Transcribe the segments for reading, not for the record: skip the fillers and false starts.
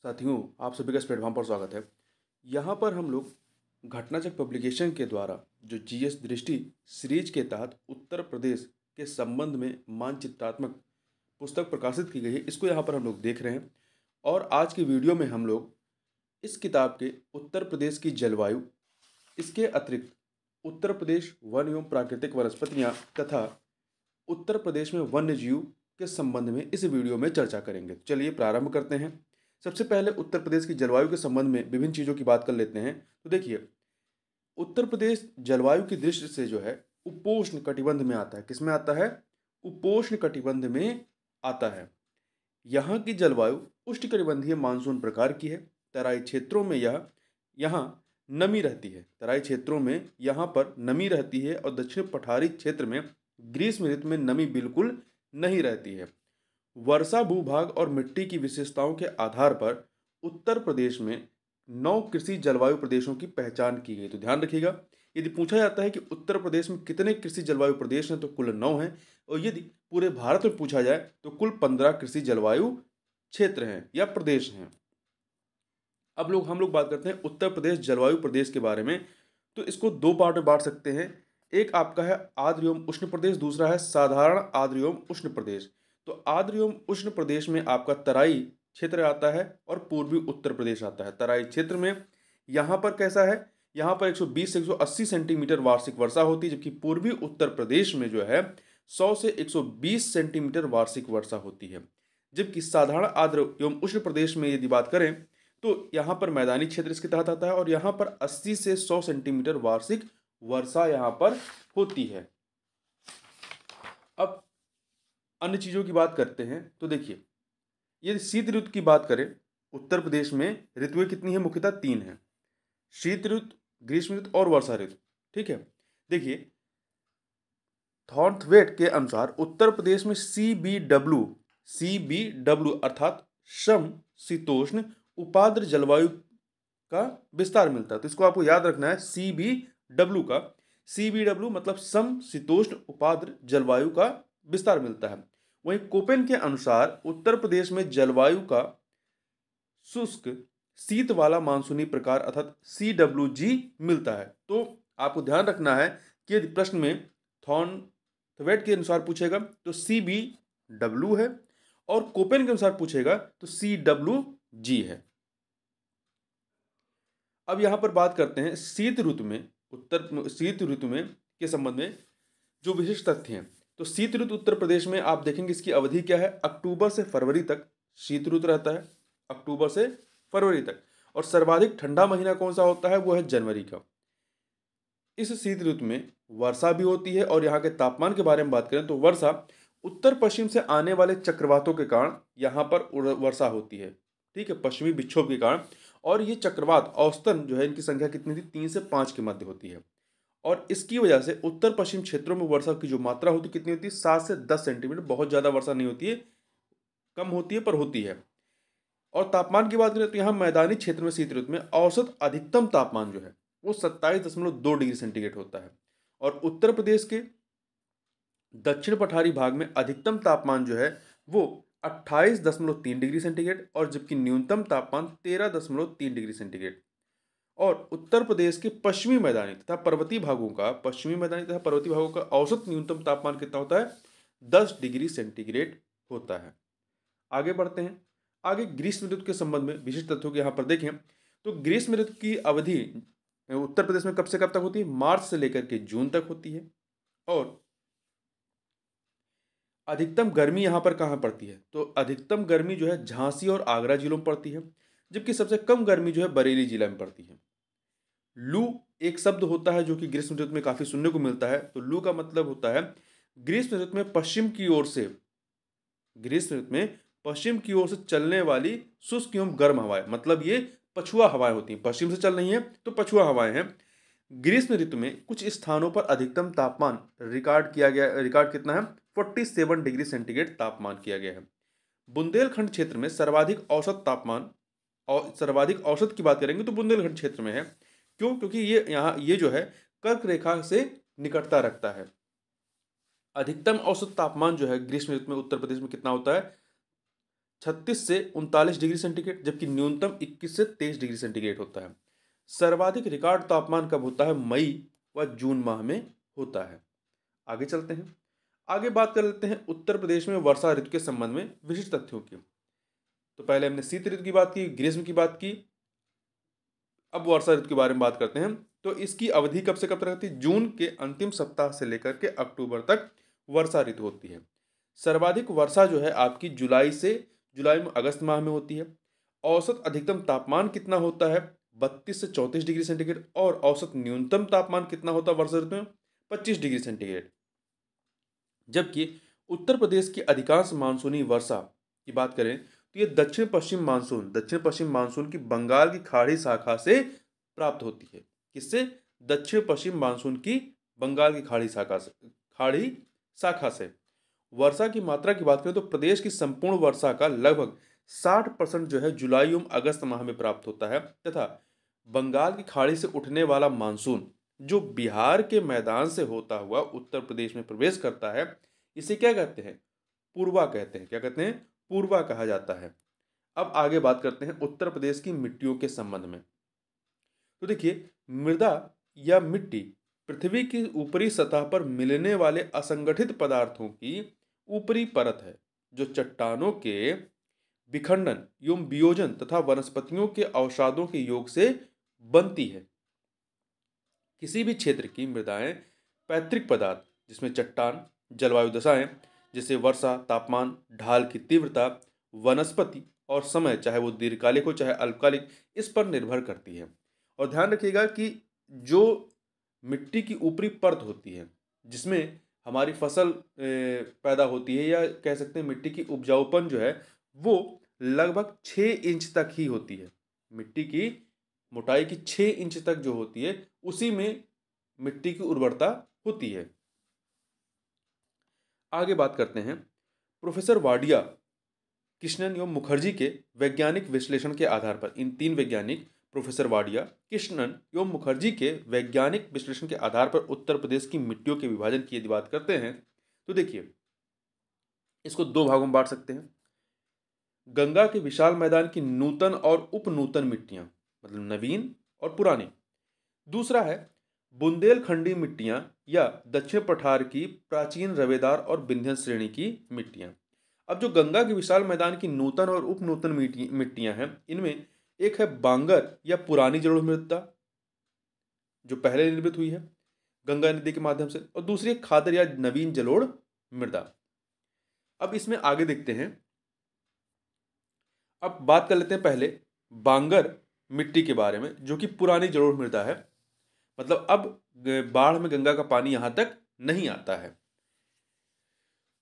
साथियों, आप सभी का इस प्लेटफॉर्म पर स्वागत है। यहाँ पर हम लोग घटनाचक पब्लिकेशन के द्वारा जो जीएस दृष्टि सीरीज के तहत उत्तर प्रदेश के संबंध में मानचित्रात्मक पुस्तक प्रकाशित की गई है, इसको यहाँ पर हम लोग देख रहे हैं। और आज की वीडियो में हम लोग इस किताब के उत्तर प्रदेश की जलवायु, इसके अतिरिक्त उत्तर प्रदेश वन एवं प्राकृतिक वनस्पतियाँ तथा उत्तर प्रदेश में वन्य जीव के संबंध में इस वीडियो में चर्चा करेंगे। चलिए प्रारंभ करते हैं। सबसे पहले उत्तर प्रदेश की जलवायु के संबंध में विभिन्न चीज़ों की बात कर लेते हैं। तो देखिए, उत्तर प्रदेश जलवायु की दृष्टि से जो है उपोष्ण कटिबंध में आता है। किसमें आता है? उपोष्ण कटिबंध में आता है। यहाँ की जलवायु उष्णकटिबंधीय मानसून प्रकार की है। तराई क्षेत्रों में यहाँ नमी रहती है। तराई क्षेत्रों में यहाँ पर नमी रहती है और दक्षिण पठारी क्षेत्र में ग्रीष्म ऋतु में नमी बिल्कुल नहीं रहती है। वर्षा भूभाग और मिट्टी की विशेषताओं के आधार पर उत्तर प्रदेश में 9 कृषि जलवायु प्रदेशों की पहचान की गई। तो ध्यान रखिएगा, यदि पूछा जाता है कि उत्तर प्रदेश में कितने कृषि जलवायु प्रदेश हैं, तो कुल 9 हैं। और यदि पूरे भारत में पूछा जाए तो कुल 15 कृषि जलवायु क्षेत्र हैं या प्रदेश हैं। अब हम लोग बात करते हैं उत्तर प्रदेश जलवायु प्रदेश के बारे में। तो इसको दो पार्ट में बांट सकते हैं। एक आपका है आर्द्र एवं उष्ण प्रदेश, दूसरा है साधारण आर्द्र एवं उष्ण प्रदेश। तो आर्द्र एवं उष्ण प्रदेश में आपका तराई क्षेत्र आता है और पूर्वी उत्तर प्रदेश आता है। तराई क्षेत्र में यहाँ पर कैसा है? यहाँ पर 120 से 180 सेंटीमीटर वार्षिक वर्षा होती है, जबकि पूर्वी उत्तर प्रदेश में जो है 100 से 120 सेंटीमीटर वार्षिक वर्षा होती है। जबकि साधारण आर्द्र एवं उष्ण प्रदेश में यदि बात करें तो यहाँ पर मैदानी क्षेत्र इसके तहत आता है और यहाँ पर 80 से 100 सेंटीमीटर वार्षिक वर्षा यहाँ पर होती है। अब अन्य चीज़ों की बात करते हैं। तो देखिए, यदि शीत ऋतु की बात करें, उत्तर प्रदेश में ऋतुएं कितनी हैं? मुख्यतः 3 हैं: शीत ऋतु, ग्रीष्म ऋतु और वर्षा ऋतु। ठीक है। देखिए, थॉर्नथवेट के अनुसार उत्तर प्रदेश में CBW अर्थात सम शीतोष्ण उपाद्र जलवायु का विस्तार मिलता है। तो इसको आपको याद रखना है, CBW मतलब सम शीतोष्ण उपाद्र जलवायु का विस्तार मिलता है। वहीं कोपेन के अनुसार उत्तर प्रदेश में जलवायु का शुष्क शीत वाला मानसूनी प्रकार अर्थात CWG मिलता है। तो आपको ध्यान रखना है कि यदि प्रश्न में थॉर्नथवेट के अनुसार पूछेगा तो CBW है और कोपेन के अनुसार पूछेगा तो CWG है। अब यहां पर बात करते हैं शीत ऋतु में के संबंध में जो विशिष्ट तथ्य हैं। तो शीत ऋतु उत्तर प्रदेश में आप देखेंगे इसकी अवधि क्या है? अक्टूबर से फरवरी तक शीत ऋतु रहता है, अक्टूबर से फरवरी तक। और सर्वाधिक ठंडा महीना कौन सा होता है? वो है जनवरी का। इस शीत ऋतु में वर्षा भी होती है और यहाँ के तापमान के बारे में बात करें तो वर्षा उत्तर पश्चिम से आने वाले चक्रवातों के कारण यहाँ पर वर्षा होती है। ठीक है, पश्चिमी विक्षोभ के कारण। और ये चक्रवात औसतन जो है इनकी संख्या कितनी थी? 3 से 5 के मध्य होती है। और इसकी वजह से उत्तर पश्चिम क्षेत्रों में वर्षा की जो मात्रा होती है कितनी होती है? 7 से 10 सेंटीमीटर। बहुत ज़्यादा वर्षा नहीं होती है, कम होती है पर होती है। और तापमान की बात करें तो यहाँ मैदानी क्षेत्र में शीत ऋतु में औसत अधिकतम तापमान जो है वो 27.2 डिग्री सेंटीग्रेड होता है। और उत्तर प्रदेश के दक्षिण पठारी भाग में अधिकतम तापमान जो है वो 28.3 डिग्री सेंटीग्रेड और जबकि न्यूनतम तापमान 13.3 डिग्री सेंटीग्रेड। और उत्तर प्रदेश के पश्चिमी मैदानी तथा पर्वतीय भागों का औसत न्यूनतम तापमान कितना होता है? 10 डिग्री सेंटीग्रेड होता है। आगे बढ़ते हैं। आगे ग्रीष्म ऋतु के संबंध में विशिष्ट तथ्यों को यहाँ पर देखें तो ग्रीष्म ऋतु की अवधि उत्तर प्रदेश में कब से कब तक होती है? मार्च से लेकर के जून तक होती है। और अधिकतम गर्मी यहाँ पर कहाँ पड़ती है? तो अधिकतम गर्मी जो है झांसी और आगरा जिलों में पड़ती है, जबकि सबसे कम गर्मी जो है बरेली जिला में पड़ती है। लू एक शब्द होता है जो कि ग्रीष्म ऋतु में काफी सुनने को मिलता है। तो लू का मतलब होता है ग्रीष्म ऋतु में पश्चिम की ओर से चलने वाली शुष्क एवं गर्म हवाएं, मतलब ये पछुआ हवाएं होती हैं। पश्चिम से चल रही हैं तो पछुआ हवाएं हैं। ग्रीष्म ऋतु में कुछ स्थानों पर अधिकतम तापमान रिकॉर्ड कितना है? 47 डिग्री सेंटीग्रेड तापमान किया गया है। बुंदेलखंड क्षेत्र में सर्वाधिक औसत की बात करेंगे तो बुंदेलखंड क्षेत्र में है। क्यों? क्योंकि ये जो है कर्क रेखा से निकटता रखता है। अधिकतम औसत तापमान जो है ग्रीष्म ऋतु में उत्तर प्रदेश में कितना होता है? 36 से 39 डिग्री सेंटीग्रेड, जबकि न्यूनतम 21 से 23 डिग्री सेंटीग्रेड होता है। सर्वाधिक रिकॉर्ड तापमान कब होता है? मई व जून माह में होता है। आगे चलते हैं। आगे बात कर लेते हैं उत्तर प्रदेश में वर्षा ऋतु के संबंध में विशिष्ट तथ्यों की। तो पहले हमने शीत ऋतु की बात की, ग्रीष्म की बात की, अब वर्षा ऋतु के बारे में बात करते हैं। तो इसकी अवधि कब से कब तक रहती है? जून के अंतिम सप्ताह से लेकर के अक्टूबर तक वर्षा ऋतु होती है। सर्वाधिक वर्षा जो है आपकी जुलाई में अगस्त माह में होती है। औसत अधिकतम तापमान कितना होता है? 32 से 34 डिग्री सेंटीग्रेड। और औसत न्यूनतम तापमान कितना होता है वर्षा ऋतु में? 25 डिग्री सेंटीग्रेड। जबकि उत्तर प्रदेश की अधिकांश मानसूनी वर्षा की बात करें तो ये दक्षिण पश्चिम मानसून की बंगाल की खाड़ी शाखा से प्राप्त होती है। किससे? दक्षिण पश्चिम मानसून की बंगाल की खाड़ी शाखा से। वर्षा की मात्रा की बात करें तो प्रदेश की संपूर्ण वर्षा का लगभग 60% जो है जुलाई एवं अगस्त माह में प्राप्त होता है, तथा बंगाल की खाड़ी से उठने वाला मानसून जो बिहार के मैदान से होता हुआ उत्तर प्रदेश में प्रवेश करता है, इसे क्या कहते हैं? पूर्वा कहते हैं। क्या कहते हैं? पूर्वा कहा जाता है। अब आगे बात करते हैं उत्तर प्रदेश की मिट्टियों के संबंध में। तो देखिए, मृदा या मिट्टी पृथ्वी की ऊपरी सतह पर मिलने वाले असंगठित पदार्थों की ऊपरी परत है, जो चट्टानों के विखंडन एवं वियोजन तथा वनस्पतियों के अवसादों के योग से बनती है। किसी भी क्षेत्र की मृदाएं पैतृक पदार्थ, जिसमें चट्टान, जलवायु दशाएं जैसे वर्षा, तापमान, ढाल की तीव्रता, वनस्पति और समय, चाहे वो दीर्घकालिक हो चाहे अल्पकालिक, इस पर निर्भर करती है। और ध्यान रखिएगा कि जो मिट्टी की ऊपरी परत होती है जिसमें हमारी फसल पैदा होती है, या कह सकते हैं मिट्टी की उपजाऊपन जो है वो लगभग 6 इंच तक ही होती है। मिट्टी की मोटाई की 6 इंच तक जो होती है उसी में मिट्टी की उर्वरता होती है। आगे बात करते हैं। प्रोफेसर वाडिया, कृष्णन एवं मुखर्जी के वैज्ञानिक विश्लेषण के आधार पर, इन तीन वैज्ञानिक प्रोफेसर वाडिया, कृष्णन एवं मुखर्जी के वैज्ञानिक विश्लेषण के आधार पर उत्तर प्रदेश की मिट्टियों के विभाजन की यदि बात करते हैं तो देखिए, इसको दो भागों में बांट सकते हैं। गंगा के विशाल मैदान की नूतन और उपनूतन मिट्टियां, मतलब नवीन और पुरानी। दूसरा है बुंदेलखंडी मिट्टियां या दक्षिण पठार की प्राचीन रवेदार और विंध्य श्रेणी की मिट्टियां। अब जो गंगा के विशाल मैदान की नूतन और उपनूतन मिट्टियां हैं, इनमें एक है बांगर या पुरानी जलोढ़ मृदा, जो पहले निर्मित हुई है गंगा नदी के माध्यम से, और दूसरी है खादर या नवीन जलोढ़ मृदा। अब इसमें आगे देखते हैं। अब बात कर लेते हैं पहले बांगर मिट्टी के बारे में, जो कि पुरानी जलोढ़ मृदा है। मतलब अब बाढ़ में गंगा का पानी यहां तक नहीं आता है।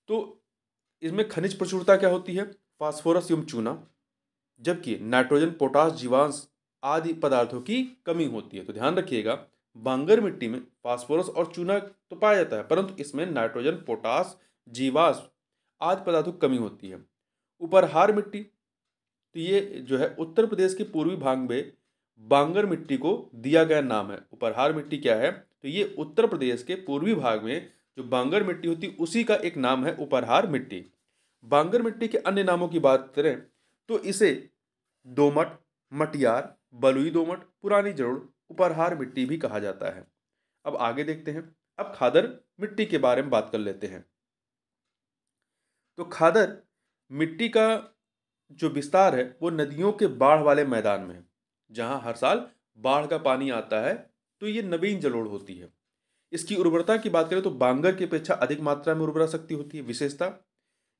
तो इसमें खनिज प्रचुरता क्या होती है? फास्फोरस एवं चूना, जबकि नाइट्रोजन, पोटास, जीवांश आदि पदार्थों की कमी होती है। तो ध्यान रखिएगा, बांगर मिट्टी में फास्फोरस और चूना तो पाया जाता है, परंतु इसमें नाइट्रोजन, पोटास, जीवांश आदि पदार्थों की कमी होती है। उपरहार मिट्टी, तो ये जो है उत्तर प्रदेश के पूर्वी भाग में बांगर मिट्टी को दिया गया नाम है। उपरहार मिट्टी क्या है? तो ये उत्तर प्रदेश के पूर्वी भाग में जो बांगर मिट्टी होती है उसी का एक नाम है उपरहार मिट्टी। बांगर मिट्टी के अन्य नामों की बात करें तो इसे दोमट, मटियार, बलुई दोमट, पुरानी जलोढ़, उपरहार मिट्टी भी कहा जाता है। अब आगे देखते हैं। अब खादर मिट्टी के बारे में बात कर लेते हैं। तो खादर मिट्टी का जो विस्तार है वो नदियों के बाढ़ वाले मैदान में है, जहां हर साल बाढ़ का पानी आता है। तो ये नवीन जलोढ़ होती है। इसकी उर्वरता की बात करें तो बांगर की अपेक्षा अधिक मात्रा में उर्वरा शक्ति होती है। विशेषता,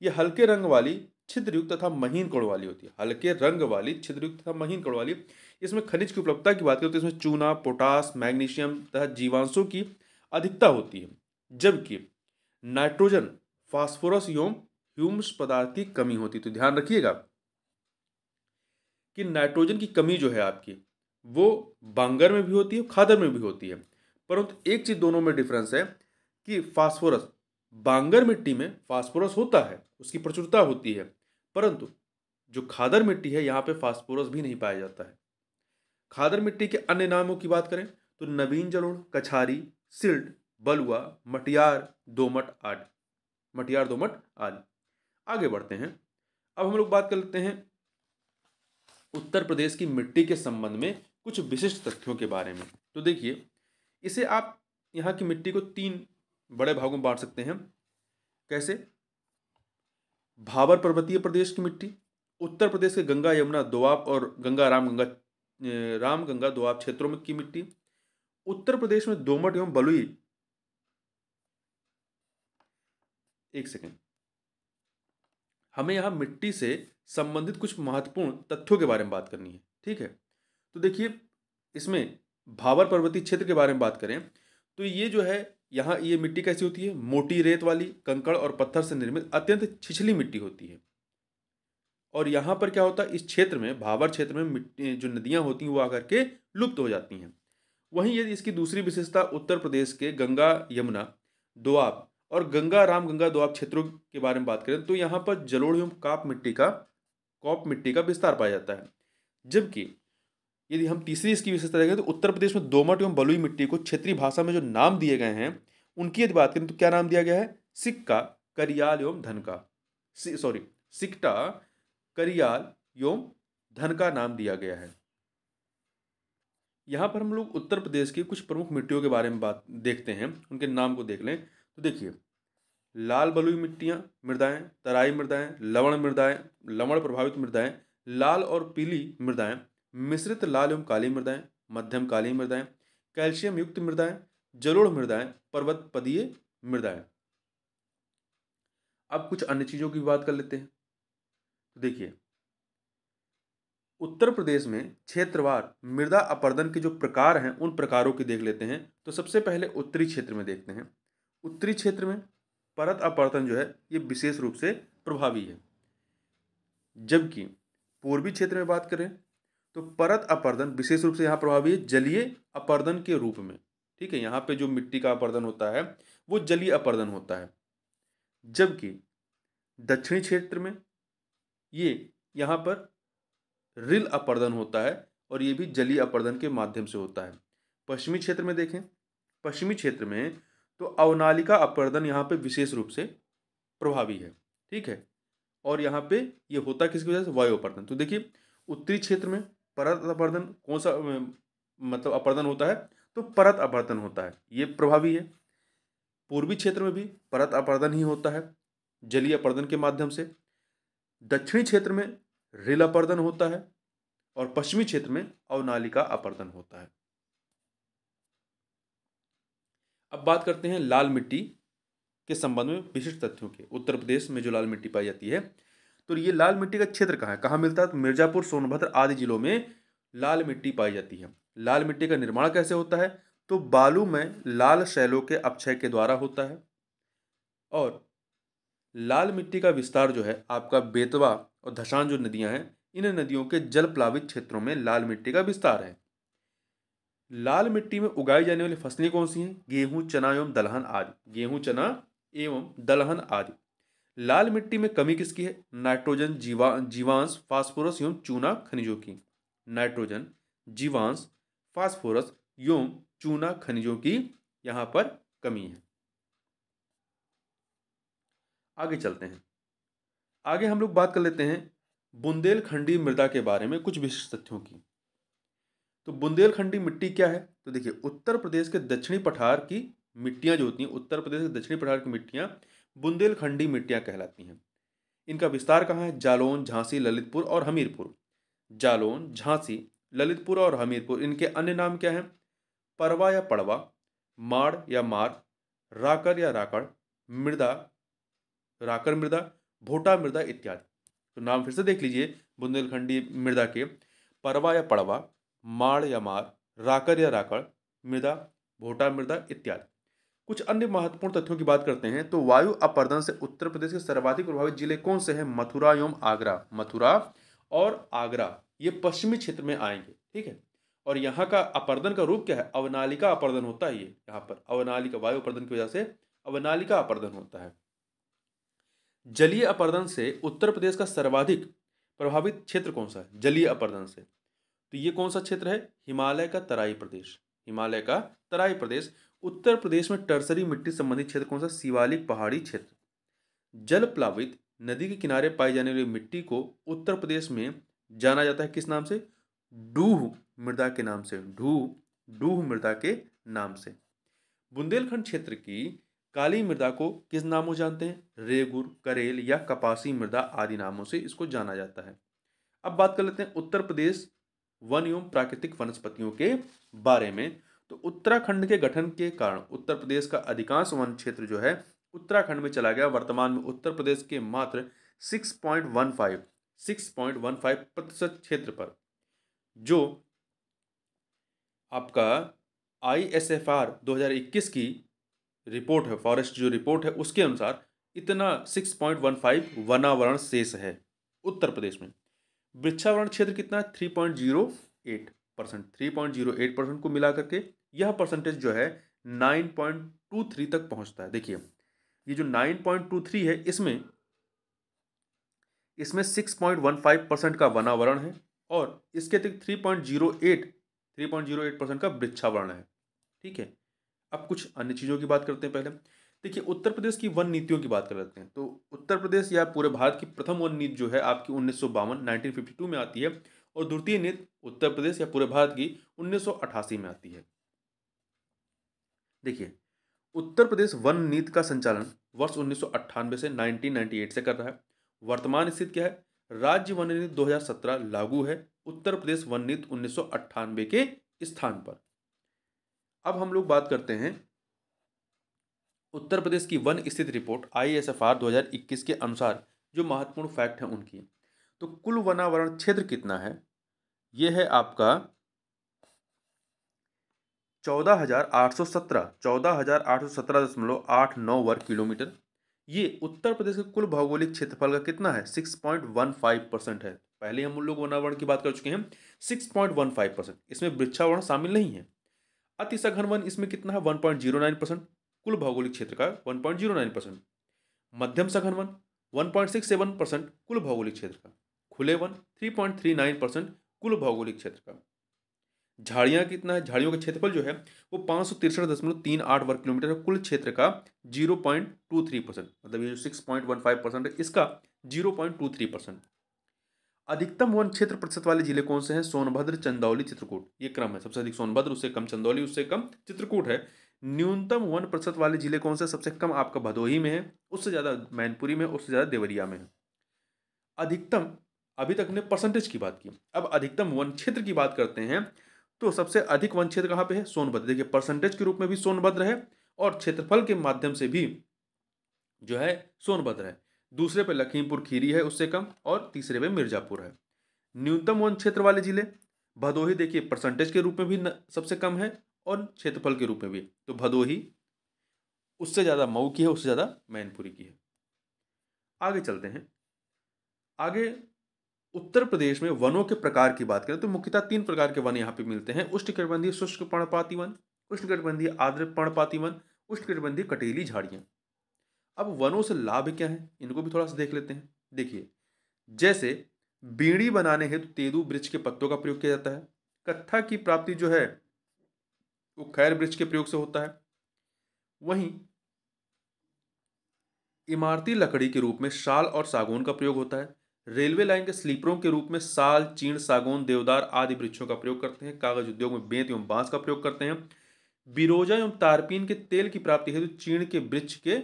ये हल्के रंग वाली, छिद्रयुक्त तथा महीन कोण वाली होती है। हल्के रंग वाली, छिद्रयुक्त तथा महीन कोण वाली। इसमें खनिज की उपलब्धता की बात करें तो इसमें चूना, पोटास, मैग्नीशियम तथा जीवांशों की अधिकता होती है, जबकि नाइट्रोजन, फास्फोरस एवं ह्यूमस पदार्थ की कमी होती है। तो ध्यान रखिएगा कि नाइट्रोजन की कमी जो है आपकी वो बांगर में भी होती है, खादर में भी होती है। परंतु एक चीज दोनों में डिफरेंस है कि फास्फोरस, बांगर मिट्टी में फास्फोरस होता है, उसकी प्रचुरता होती है, परंतु जो खादर मिट्टी है यहाँ पे फास्फोरस भी नहीं पाया जाता है। खादर मिट्टी के अन्य नामों की बात करें तो नवीन जलोढ़, कछारी, सिल्ट, बलुआ, मटियार, दोमट आदि। आगे बढ़ते हैं। अब हम लोग बात कर लेते हैं उत्तर प्रदेश की मिट्टी के संबंध में कुछ विशिष्ट तथ्यों के बारे में। तो देखिए, इसे आप यहाँ की मिट्टी को 3 बड़े भागों में बांट सकते हैं। कैसे? भाबर पर्वतीय प्रदेश की मिट्टी, उत्तर प्रदेश के गंगा यमुना दोआब और राम गंगा दोआब क्षेत्रों में की मिट्टी, उत्तर प्रदेश में दोमट एवं बलुई। एक सेकेंड, हमें यहाँ मिट्टी से संबंधित कुछ महत्वपूर्ण तथ्यों के बारे में बात करनी है। ठीक है, तो देखिए, इसमें भाबर पर्वतीय क्षेत्र के बारे में बात करें तो ये जो है, यहाँ ये मिट्टी कैसी होती है? मोटी रेत वाली, कंकड़ और पत्थर से निर्मित अत्यंत छिछली मिट्टी होती है। और यहाँ पर क्या होता है, इस क्षेत्र में, भाबर क्षेत्र में मिट्टी जो नदियाँ होती हैं वो आकर के लुप्त हो जाती हैं। वहीं यदि इसकी दूसरी विशेषता उत्तर प्रदेश के गंगा यमुना दोआब और गंगा दोआब क्षेत्रों के बारे में बात करें तो यहाँ पर जलोढ़ एवं कॉप मिट्टी का विस्तार पाया जाता है। जबकि यदि हम तीसरी इसकी विशेषता देखें तो उत्तर प्रदेश में दोमट एवं बलुई मिट्टी को क्षेत्रीय भाषा में जो नाम दिए गए हैं उनकी यदि बात करें तो क्या नाम दिया गया है? सिक्का, करियाल एवं धनका। सिक्टा, करियाल एवं धन का नाम दिया गया है। यहाँ पर हम लोग उत्तर प्रदेश की कुछ प्रमुख मिट्टियों के बारे में बात देखते हैं, उनके नाम को देख लें। तो देखिए, लाल बलुई मिट्टियाँ मृदाएं, तराई मृदाएं, लवण प्रभावित मृदाएं, लाल और पीली मृदाएं, मिश्रित लाल एवं काली मृदाएं, मध्यम काली मृदाएं, कैल्शियम युक्त मृदाएं, जलोढ़ मृदाएं, पर्वत पदीय मृदाएं। अब कुछ अन्य चीजों की बात कर लेते हैं। तो देखिए, उत्तर प्रदेश में क्षेत्रवार मृदा अपरदन के जो प्रकार हैं उन प्रकारों की देख लेते हैं। तो सबसे पहले उत्तरी क्षेत्र में देखते हैं। उत्तरी क्षेत्र में परत अपरदन जो है ये विशेष रूप से प्रभावी है। जबकि पूर्वी क्षेत्र में बात करें तो परत अपरदन विशेष रूप से यहाँ प्रभावी है जलीय अपरदन के रूप में। ठीक है, यहाँ पे जो मिट्टी का अपरदन होता है वो जलीय अपरदन होता है। जबकि दक्षिणी क्षेत्र में ये यहाँ पर रिल अपरदन होता है और ये भी जलीय अपरदन के माध्यम से होता है। पश्चिमी क्षेत्र में देखें, पश्चिमी क्षेत्र में तो अवनालिका अपरदन यहाँ पे विशेष रूप से प्रभावी है। ठीक है, और यहाँ पे ये होता किसकी वजह से? वायु अपरदन। तो देखिए, उत्तरी क्षेत्र में परत अपरदन कौन सा मतलब अपरदन होता है? तो परत अपरदन होता है, ये प्रभावी है। पूर्वी क्षेत्र में भी परत अपरदन ही होता है जलीय अपरदन के माध्यम से। दक्षिणी क्षेत्र में रिल अपरदन होता है और पश्चिमी क्षेत्र में अवनालिका अपरदन होता है। अब बात करते हैं लाल मिट्टी के संबंध में विशिष्ट तथ्यों के। उत्तर प्रदेश में जो लाल मिट्टी पाई जाती है, तो ये लाल मिट्टी का क्षेत्र कहाँ है, कहाँ मिलता है? तो मिर्जापुर, सोनभद्र आदि जिलों में लाल मिट्टी पाई जाती है। लाल मिट्टी का निर्माण कैसे होता है? तो बालू में लाल शैलों के अपक्षय के द्वारा होता है। और लाल मिट्टी का विस्तार जो है आपका बेतवा और धशान जो नदियां हैं, इन नदियों के जल प्लावित क्षेत्रों में लाल मिट्टी का विस्तार है। लाल मिट्टी में उगाई जाने वाली फसलें कौन सी हैं? गेहूं, चना एवं दलहन आदि। गेहूं, चना एवं दलहन आदि। लाल मिट्टी में कमी किसकी है? नाइट्रोजन, जीवांश, फास्फोरस एवं चूना खनिजों की। नाइट्रोजन, जीवांश, फास्फोरस एवं चूना खनिजों की यहाँ पर कमी है। आगे चलते हैं। आगे हम लोग बात कर लेते हैं बुंदेलखंडी मृदा के बारे में कुछ विशिष्ट तथ्यों की। तो बुंदेलखंडी मिट्टी क्या है? तो देखिए, उत्तर प्रदेश के दक्षिणी पठार की मिट्टियां जो होती हैं, उत्तर प्रदेश के दक्षिणी पठार की मिट्टियां बुंदेलखंडी मिट्टियां कहलाती हैं। इनका विस्तार कहाँ है? जालौन, झांसी, ललितपुर और हमीरपुर। जालौन, झांसी, ललितपुर और हमीरपुर। इनके अन्य नाम क्या हैं? परवा या पड़वा, माड़ या मार, राकर या राकड़ मृदा, राकर मृदा, भोटा मृदा इत्यादि। तो नाम फिर से देख लीजिए बुंदेलखंडी मृदा के: परवा या पड़वा, माड़ या मार, राकर या राकड़ मृदा, भोटा मृदा इत्यादि। कुछ अन्य महत्वपूर्ण तथ्यों की बात करते हैं। तो वायु अपरदन से उत्तर प्रदेश के सर्वाधिक प्रभावित जिले कौन से हैं? मथुरा एवं आगरा। मथुरा और आगरा ये पश्चिमी क्षेत्र में आएंगे। ठीक है, और यहाँ का अपरदन का रूप क्या है? अवनालिका अपरदन होता है। ये यहाँ पर अवनालिका, वायु अपरदन की वजह से अवनालिका अपरदन होता है। जलीय अपरदन से उत्तर प्रदेश का सर्वाधिक प्रभावित क्षेत्र कौन सा है? जलीय अपरदन से तो ये कौन सा क्षेत्र है? हिमालय का तराई प्रदेश। हिमालय का तराई प्रदेश। उत्तर प्रदेश में टर्सरी मिट्टी संबंधित क्षेत्र कौन सा? शिवालिक पहाड़ी क्षेत्र। जल प्लावित नदी के किनारे पाई जाने वाली मिट्टी को उत्तर प्रदेश में जाना जाता है किस नाम से? डूह मृदा के नाम से। डूह मृदा के नाम से। बुंदेलखंड क्षेत्र की काली मृदा को किस नामों जानते हैं? रेगुर, करेल या कपासी मृदा आदि नामों से इसको जाना जाता है। अब बात कर लेते हैं उत्तर प्रदेश वन एवं प्राकृतिक वनस्पतियों के बारे में। तो उत्तराखंड के गठन के कारण उत्तर प्रदेश का अधिकांश वन क्षेत्र जो है उत्तराखंड में चला गया। वर्तमान में उत्तर प्रदेश के मात्र 6.15% क्षेत्र पर जो आपका ISFR 2021 की रिपोर्ट है, फॉरेस्ट जो रिपोर्ट है उसके अनुसार इतना 6.15 वनावरण शेष है उत्तर प्रदेश में। वृक्षावरण क्षेत्र कितना है? 3.08%। 3.08% को मिला करके यह परसेंटेज जो है 9.23 तक पहुंचता है। देखिए ये जो 9.23 है इसमें 6.15% का वनावरण है और इसके अतिरिक्त 3.08% का वृक्षावरण है। ठीक है, अब कुछ अन्य चीज़ों की बात करते हैं। पहले देखिए उत्तर प्रदेश की वन नीतियों की बात कर लेते हैं। तो उत्तर प्रदेश या पूरे भारत की प्रथम वन नीति जो है आपकी 1952 में आती है और द्वितीय नीति उत्तर प्रदेश या पूरे भारत की 1988 में आती है। देखिए उत्तर प्रदेश वन नीति का संचालन वर्ष 1998 से 1998 से कर रहा है। वर्तमान स्थिति क्या है? राज्य वन नीति 2017 लागू है उत्तर प्रदेश वन नीति 1998 के स्थान पर। अब हम लोग बात करते हैं उत्तर प्रदेश की वन स्थिति रिपोर्ट ISFR 2021 के अनुसार जो महत्वपूर्ण फैक्ट हैं उनकी। तो कुल वनावरण क्षेत्र कितना है? यह है आपका 14,817.89 वर्ग किलोमीटर। ये उत्तर प्रदेश के कुल भौगोलिक क्षेत्रफल का कितना है? 6.15% है। पहले हम लोग वनावरण की बात कर चुके हैं 6.15%। इसमें वृक्षावरण शामिल नहीं है। अति सघन वन इसमें कितना है? 1.09%। कुल भौगोलिक क्षेत्र का 1.09%। मध्यम सघन वन 1.67% कुल भौगोलिक क्षेत्र का। खुले वन 3.39% कुल भौगोलिक क्षेत्र का। झाड़ियाँ कितना है? झाड़ियों का क्षेत्रफल जो है वो 563.38 वर्ग किलोमीटर है। कुल क्षेत्र का 0.23%, मतलब ये जो 6.15% है इसका 0.23%। अधिकतम वन क्षेत्र प्रतिशत वाले जिले कौन से हैं? सोनभद्र, चंदौली, चित्रकूट। ये क्रम है, सबसे अधिक सोनभद्र, उससे कम चंदौली, उससे कम चित्रकूट है। न्यूनतम वन प्रतिशत वाले जिले कौन से? सबसे कम आपका भदोही में है, उससे ज़्यादा मैनपुरी में, उससे ज़्यादा देवरिया में है। अधिकतम, अभी तक ने परसेंटेज की बात की, अब अधिकतम वन क्षेत्र की बात करते हैं। तो सबसे अधिक वन क्षेत्र कहाँ पे है? सोनभद्र। देखिए परसेंटेज के रूप में भी सोनभद्र है और क्षेत्रफल के माध्यम से भी जो है सोनभद्र है। दूसरे पे लखीमपुर खीरी है उससे कम, और तीसरे पे मिर्जापुर है। न्यूनतम वन क्षेत्र वाले जिले भदोही, देखिए परसेंटेज के रूप में भी सबसे कम है और क्षेत्रफल के रूप में भी। तो भदोही, उससे ज़्यादा मऊ की है, उससे ज़्यादा मैनपुरी की है। आगे चलते हैं। आगे उत्तर प्रदेश में वनों के प्रकार की बात करें तो मुख्यतः 3 प्रकार के वन यहाँ पे मिलते हैं। उष्णकटिबंधीय शुष्क पर्णपाती वन, उष्णकटिबंधीय आर्द्र पर्णपाती वन, उष्णकटिबंधीय कटीली झाड़ियाँ। अब वनों से लाभ क्या है इनको भी थोड़ा सा देख लेते हैं। देखिए जैसे बीड़ी बनाने हेतु तेंदू वृक्ष के पत्तों का प्रयोग किया जाता है। कत्था की प्राप्ति जो है वो खैर वृक्ष के प्रयोग से होता है। वहीं इमारती लकड़ी के रूप में साल और सागौन का प्रयोग होता है। रेलवे लाइन के स्लीपरों के रूप में साल, चीड़, सागौन, देवदार आदि वृक्षों का प्रयोग करते हैं। कागज उद्योग में बेंत एवं बांस का प्रयोग करते हैं। बिरोजा एवं तारपीन के तेल की प्राप्ति हेतु चीड़ के वृक्ष के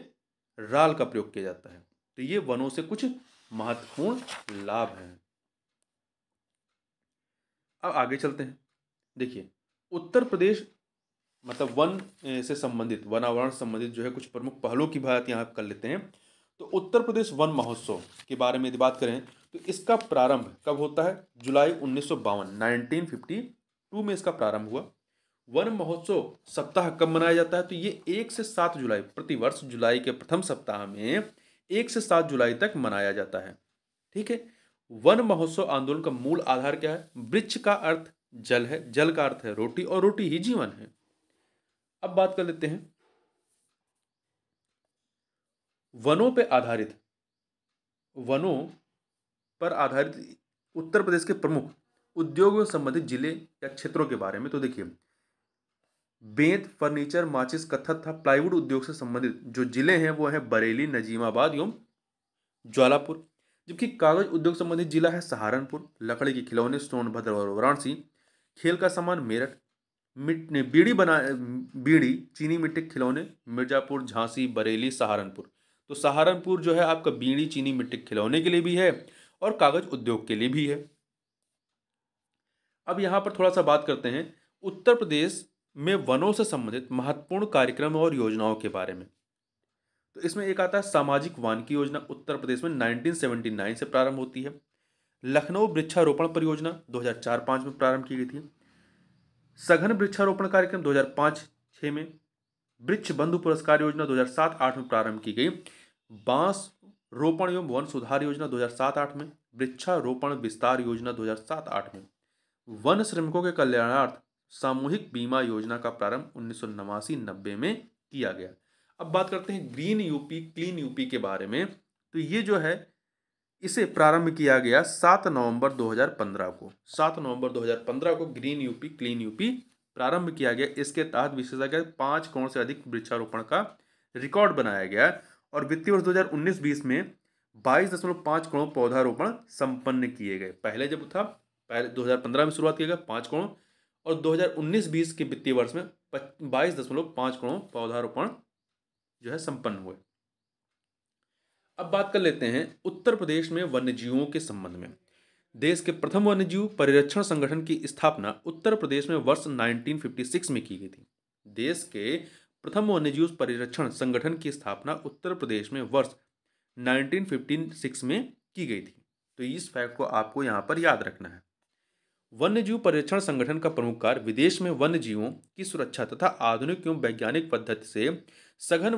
राल का प्रयोग किया जाता है। तो ये वनों से कुछ महत्वपूर्ण लाभ हैं। अब आगे चलते हैं। देखिए उत्तर प्रदेश मतलब वन से संबंधित, वनावरण संबंधित जो है कुछ प्रमुख पहलों की बात यहाँ कर लेते हैं। तो उत्तर प्रदेश वन महोत्सव के बारे में यदि बात करें तो इसका प्रारंभ कब होता है? जुलाई 1952 में इसका प्रारंभ हुआ। वन महोत्सव सप्ताह कब मनाया जाता है? तो ये 1 से 7 जुलाई, प्रतिवर्ष जुलाई के प्रथम सप्ताह में 1 से 7 जुलाई तक मनाया जाता है। ठीक है। वन महोत्सव आंदोलन का मूल आधार क्या है? वृक्ष का अर्थ जल है, जल का अर्थ है रोटी, और रोटी ही जीवन है। अब बात कर लेते हैं वनों पर आधारित उत्तर प्रदेश के प्रमुख उद्योगों से संबंधित जिले या क्षेत्रों के बारे में। तो देखिए बेंत, फर्नीचर, माचिस, कत्था, प्लाईवुड उद्योग से संबंधित जो जिले हैं वो हैं बरेली, नजीमाबाद एवं ज्वालापुर। जबकि कागज उद्योग संबंधित जिला है सहारनपुर। लकड़ी के खिलौने सोनभद्र और वाराणसी। खेल का सामान मेरठ। बीड़ी चीनी मिट्टी के खिलौने मिर्जापुर, झांसी, बरेली, सहारनपुर। तो सहारनपुर जो है आपका बीड़ी चीनी मिट्टी के खिलौने के लिए भी है और कागज उद्योग के लिए भी है। अब यहाँ पर थोड़ा सा बात करते हैं उत्तर प्रदेश में वनों से संबंधित महत्वपूर्ण कार्यक्रम और योजनाओं के बारे में। तो इसमें एक आता है सामाजिक वानिकी योजना, उत्तर प्रदेश में 1979 से प्रारंभ होती है। लखनऊ वृक्षारोपण परियोजना 2004-5 में प्रारंभ की गई थी। सघन वृक्षारोपण कार्यक्रम 2005-6 में। वृक्ष बंधु पुरस्कार योजना 2007-8 में प्रारंभ की गई। बांस रोपण एवं वन सुधार योजना 2007-8 में। वृक्षारोपण विस्तार योजना 2007-8 में। वन श्रमिकों के कल्याणार्थ सामूहिक बीमा योजना का प्रारंभ 1989-90 में किया गया। अब बात करते हैं ग्रीन यूपी क्लीन यूपी के बारे में। तो ये जो है इसे प्रारंभ किया गया 7 नवंबर 2015 को। 7 नवंबर 2015 को ग्रीन यूपी क्लीन यूपी प्रारंभ किया गया। इसके तहत विशेषज्ञ 5 करोड़ से अधिक वृक्षारोपण का रिकॉर्ड बनाया गया और वित्तीय वर्ष 2019-20 में 22.5 करोड़ पौधारोपण संपन्न किए गए। पहले जब था पहले 2015 में शुरुआत किया गया 5 करोड़ और 2019-20 के वित्तीय वर्ष में 22.5 करोड़ पौधारोपण जो है संपन्न हुए। अब बात कर लेते हैं उत्तर प्रदेश में वन्यजीवों के संबंध में। देश के प्रथम वन्यजीव परिरक्षण संगठन की स्थापना उत्तर प्रदेश में वर्ष 1956 में की गई थी। देश के प्रथम वन्यजीव परिरक्षण संगठन की स्थापना उत्तर प्रदेश में वर्ष 1956 में की गई थी। तो इस फैक्ट को आपको यहाँ पर याद रखना है। वन्यजीव परिरक्षण संगठन का प्रमुख कार्य विदेश में वन्यजीवों की सुरक्षा तथा आधुनिक एवं वैज्ञानिक पद्धति से सघन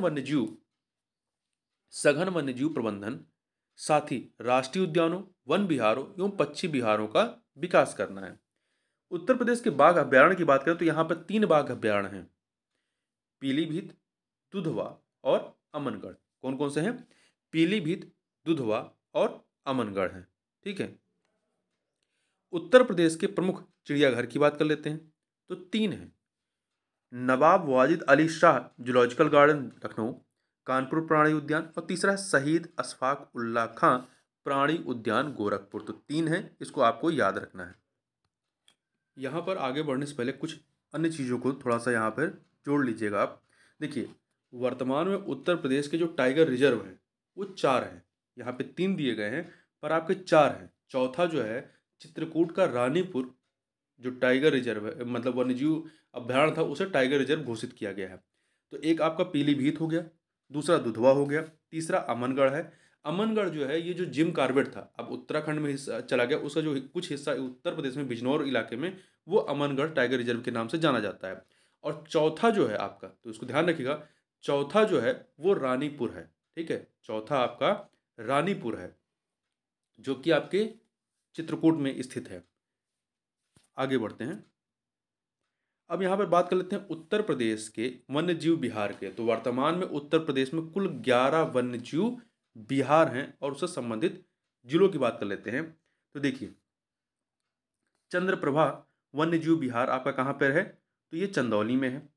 वन्यजीव प्रबंधन, साथ ही राष्ट्रीय उद्यानों, वन विहारों एवं पक्षी विहारों का विकास करना है। उत्तर प्रदेश के बाघ अभ्यारण्य की बात करें तो यहाँ पर 3 बाघ अभ्यारण्य हैं, पीलीभीत, दुधवा और अमनगढ़। कौन कौन से हैं? पीलीभीत, दुधवा और अमनगढ़ हैं। ठीक है। उत्तर प्रदेश के प्रमुख चिड़ियाघर की बात कर लेते हैं तो 3 हैं। नवाब वाजिद अली शाह जूलॉजिकल गार्डन लखनऊ, कानपुर प्राणी उद्यान और तीसरा है शहीद अशफाक उल्लाह खां प्राणी उद्यान गोरखपुर। तो 3 हैं, इसको आपको याद रखना है। यहाँ पर आगे बढ़ने से पहले कुछ अन्य चीज़ों को थोड़ा सा यहाँ पर जोड़ लीजिएगा आप। देखिए वर्तमान में उत्तर प्रदेश के जो टाइगर रिजर्व हैं वो 4 हैं। यहाँ पे 3 दिए गए हैं पर आपके 4 हैं। चौथा जो है चित्रकूट का रानीपुर जो टाइगर रिजर्व है, मतलब वन्यजीव अभ्यारण्य था, उसे टाइगर रिजर्व घोषित किया गया है। तो एक आपका पीलीभीत हो गया, दूसरा दुधवा हो गया, तीसरा अमनगढ़ है। अमनगढ़ जो है ये जो जिम कॉर्बेट था अब उत्तराखंड में हिस्सा चला गया, उसका जो कुछ हिस्सा उत्तर प्रदेश में बिजनौर इलाके में वो अमनगढ़ टाइगर रिजर्व के नाम से जाना जाता है। और चौथा जो है आपका, तो इसको ध्यान रखिएगा, चौथा जो है वो रानीपुर है। ठीक है, चौथा आपका रानीपुर है जो कि आपके चित्रकूट में स्थित है। आगे बढ़ते हैं। अब यहाँ पर बात कर लेते हैं उत्तर प्रदेश के वन्यजीव विहार के। तो वर्तमान में उत्तर प्रदेश में कुल 11 वन्यजीव विहार हैं और उससे संबंधित जिलों की बात कर लेते हैं। तो देखिए चंद्रप्रभा वन्यजीव विहार आपका कहाँ पर है? तो ये चंदौली में है।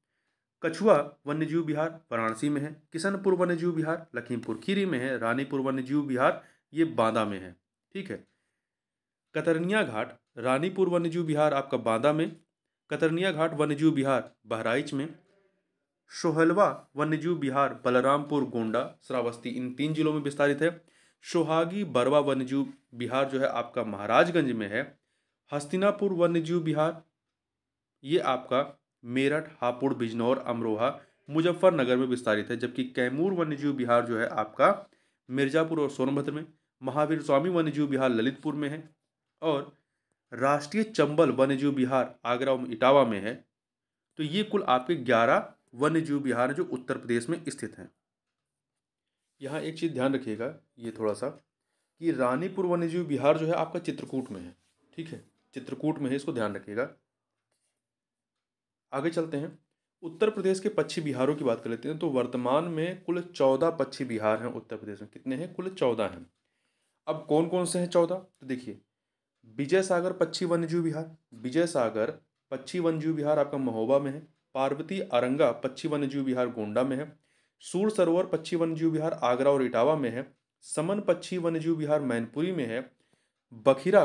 कछुआ वन्यजीव विहार वाराणसी में है। किशनपुर वन्यजीव विहार लखीमपुर खीरी में है। रानीपुर वन्यजीव विहार ये बांदा में है। ठीक है। कतरनिया घाट रानीपुर वन्यजीव विहार आपका बांदा में। कतरनिया घाट वन्यजीव विहार बहराइच में। सोहलवा वन्यजीव विहार बलरामपुर, गोंडा, श्रावस्ती, इन 3 जिलों में विस्तारित है। सोहागी बरवा वन्यजीव विहार जो है आपका महाराजगंज में है। हस्तिनापुर वन्यजीव विहार ये आपका मेरठ, हापुड़, बिजनौर, अमरोहा, मुजफ्फरनगर में विस्तारित है। जबकि कैमूर वन्यजीव विहार जो है आपका मिर्जापुर और सोनभद्र में। महावीर स्वामी वन्यजीव विहार ललितपुर में है और राष्ट्रीय चंबल वन्यजीव विहार आगरा और इटावा में है। तो ये कुल आपके 11 वन्यजीव विहार जो उत्तर प्रदेश में स्थित हैं। यहाँ एक चीज़ ध्यान रखिएगा ये थोड़ा सा कि रानीपुर वन्यजीव विहार जो है आपका चित्रकूट में है। ठीक है, चित्रकूट में है, इसको ध्यान रखिएगा। आगे चलते हैं। उत्तर प्रदेश के पक्षी विहारों की बात कर लेते हैं। तो वर्तमान में कुल 14 पक्षी विहार हैं उत्तर प्रदेश में। कितने हैं? कुल 14 हैं। अब कौन कौन से हैं 14? तो देखिए विजय सागर पक्षी वन्यजीव विहार, विजय सागर पक्षी वन्यजीव विहार आपका महोबा में है। पार्वती अरंगा पक्षी वन्यजीव विहार गोंडा में है। सूर सरोवर पक्षी वन्यजीव विहार आगरा और इटावा में है। समन पक्षी वन्यजीव विहार मैनपुरी में है, बखिरा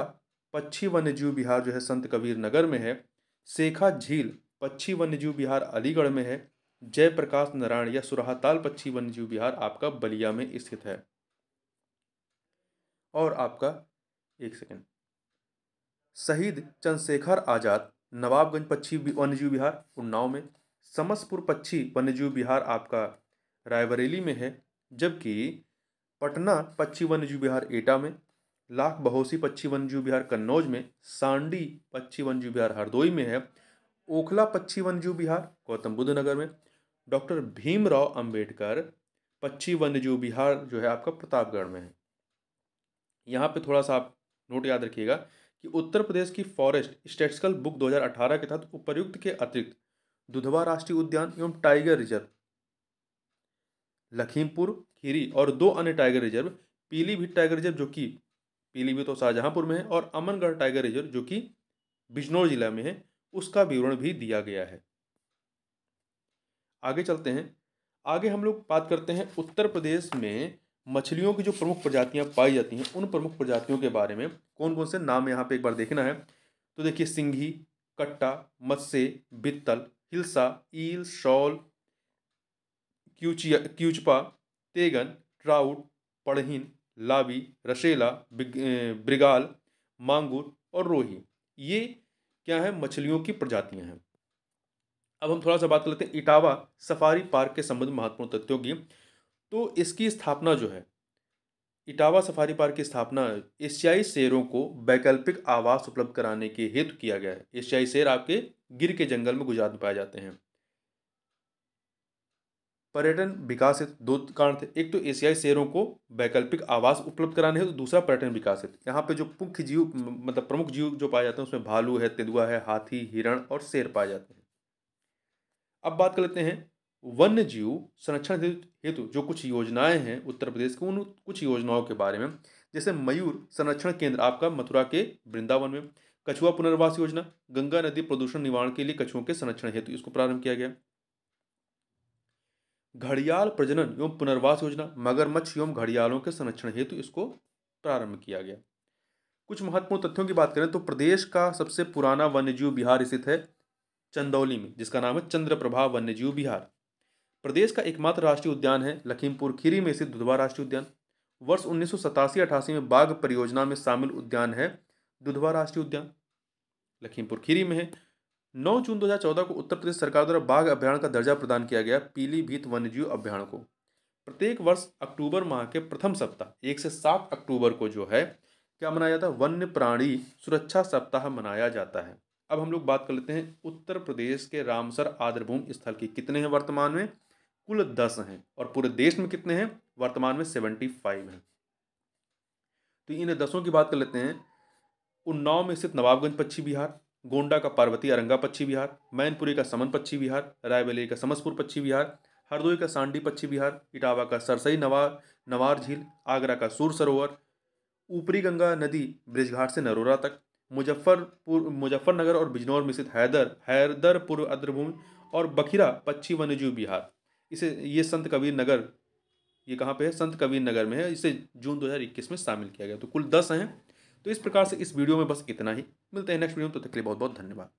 पक्षी वन्यजीव विहार जो है संत कबीर नगर में है, शेखा झील पक्षी वन्यजीव विहार अलीगढ़ में है, जयप्रकाश नारायण या सुरहाताल पक्षी वन्यजीव विहार आपका बलिया में स्थित है। और आपका एक सेकेंड, शहीद चंद्रशेखर आजाद नवाबगंज पक्षी वन्यजीव विहार उन्नाव में, समसपुर पक्षी वन्यजीव विहार आपका रायबरेली में है, जबकि पटना पक्षी वन्यजीव विहार एटा में, लाख बहोसी पक्षी वन्यजीव विहार कन्नौज में, सांडी पक्षी वन्यजीव विहार हरदोई में है, ओखला पक्षी वन्यजीव विहार गौतम बुद्ध नगर में, डॉक्टर भीमराव अंबेडकर पक्षी वन्यजीव विहार जो है आपका प्रतापगढ़ में है। यहाँ पे थोड़ा सा आप नोट याद रखिएगा कि उत्तर प्रदेश की फॉरेस्ट स्टैटिस्टिकल बुक 2018 के तहत उपर्युक्त के अतिरिक्त दुधवा राष्ट्रीय उद्यान एवं टाइगर रिजर्व लखीमपुर खीरी और 2 अन्य tiger reserve, Pilibhit tiger reserve जो कि पीलीभीत तो शाहजहांपुर में है, और अमनगढ़ टाइगर रिजर्व जो कि बिजनौर जिला में है, उसका विवरण भी दिया गया है। आगे चलते हैं। आगे हम लोग बात करते हैं उत्तर प्रदेश में मछलियों की जो प्रमुख प्रजातियां पाई जाती हैं उन प्रमुख प्रजातियों के बारे में। कौन कौन से नाम यहाँ पे एक बार देखना है। तो देखिए, सिंघी, कट्टा, मत्स्य, बित्तल, हिल्सा, ईल, शॉल, क्यूचपा, तेगन, ट्राउट, पड़हीन, लावी, रसेला, ब्रिगाल, मांगुर और रोही, ये क्या है, मछलियों की प्रजातियां हैं। अब हम थोड़ा सा बात कर लेते हैं इटावा सफारी पार्क के संबंध में महत्वपूर्ण तथ्यों की। तो इसकी स्थापना जो है, इटावा सफारी पार्क की स्थापना एशियाई शेरों को वैकल्पिक आवास उपलब्ध कराने के हेतु किया गया है। एशियाई शेर आपके गिर के जंगल में गुजरात में पाए जाते हैं। पर्यटन विकास हेतु 2 कारण थे, एक तो एशियाई शेरों को वैकल्पिक आवास उपलब्ध कराने हेतु, दूसरा पर्यटन विकास हेतु। यहाँ पे जो मुख्य जीव मतलब प्रमुख जीव जो पाए जाते हैं उसमें भालू है, तेंदुआ है, हाथी, हिरण और शेर पाए जाते हैं। अब बात कर लेते हैं वन्य जीव संरक्षण हेतु जो कुछ योजनाएं हैं उत्तर प्रदेश की, उन कुछ योजनाओं के बारे में। जैसे मयूर संरक्षण केंद्र आपका मथुरा के वृंदावन में, कछुआ पुनर्वास योजना, गंगा नदी प्रदूषण निवारण के लिए कछुओं के संरक्षण हेतु इसको प्रारंभ किया गया। घड़ियाल प्रजनन एवं पुनर्वास योजना, मगरमच्छ एवं घड़ियालों के संरक्षण हेतु इसको प्रारंभ किया गया। कुछ महत्वपूर्ण तथ्यों की बात करें तो प्रदेश का सबसे पुराना वन्यजीव विहार स्थित है चंदौली में, जिसका नाम है चंद्रप्रभा वन्यजीव विहार। प्रदेश का एकमात्र राष्ट्रीय उद्यान है लखीमपुर खीरी में स्थित दुधवा राष्ट्रीय उद्यान। वर्ष 1987-88 में बाघ परियोजना में शामिल उद्यान है दुधवा राष्ट्रीय उद्यान, लखीमपुर खीरी में है। 9 जून 2014 को उत्तर प्रदेश सरकार द्वारा बाघ अभ्यारण्य का दर्जा प्रदान किया गया पीलीभीत वन्यजीव अभ्यारण्य को। प्रत्येक वर्ष अक्टूबर माह के प्रथम सप्ताह 1 से 7 अक्टूबर को जो है क्या मनाया जाता है, वन्य प्राणी सुरक्षा सप्ताह मनाया जाता है। अब हम लोग बात कर लेते हैं उत्तर प्रदेश के रामसर आर्द्रभूमि स्थल की कितने हैं वर्तमान में, कुल 10 हैं, और पूरे देश में कितने हैं वर्तमान में 75 हैं। तो इन 10 की बात कर लेते हैं। उन्नाव में स्थित नवाबगंज पक्षी विहार, गोंडा का पार्वती अरंगा पक्षी विहार, मैनपुरी का समन पक्षी विहार, रायबरेली का समसपुर पक्षी विहार, हरदोई का सांडी पक्षी विहार, इटावा का सरसई नवार झील, आगरा का सूर सरोवर, ऊपरी गंगा नदी ब्रिजघाट से नरोरा तक, मुजफ्फरनगर और बिजनौर में स्थित हैदरपुर आर्द्रभूमि और बखिरा पक्षी वन्यजीव विहार। इसे ये संत कबीर नगर, ये कहाँ पे है, संत कबीर नगर में है। इसे जून 2021 में शामिल किया गया। तो कुल 10 हैं। तो इस प्रकार से इस वीडियो में बस इतना ही। मिलते हैं नेक्स्ट वीडियो में, तो तक के लिए बहुत बहुत धन्यवाद।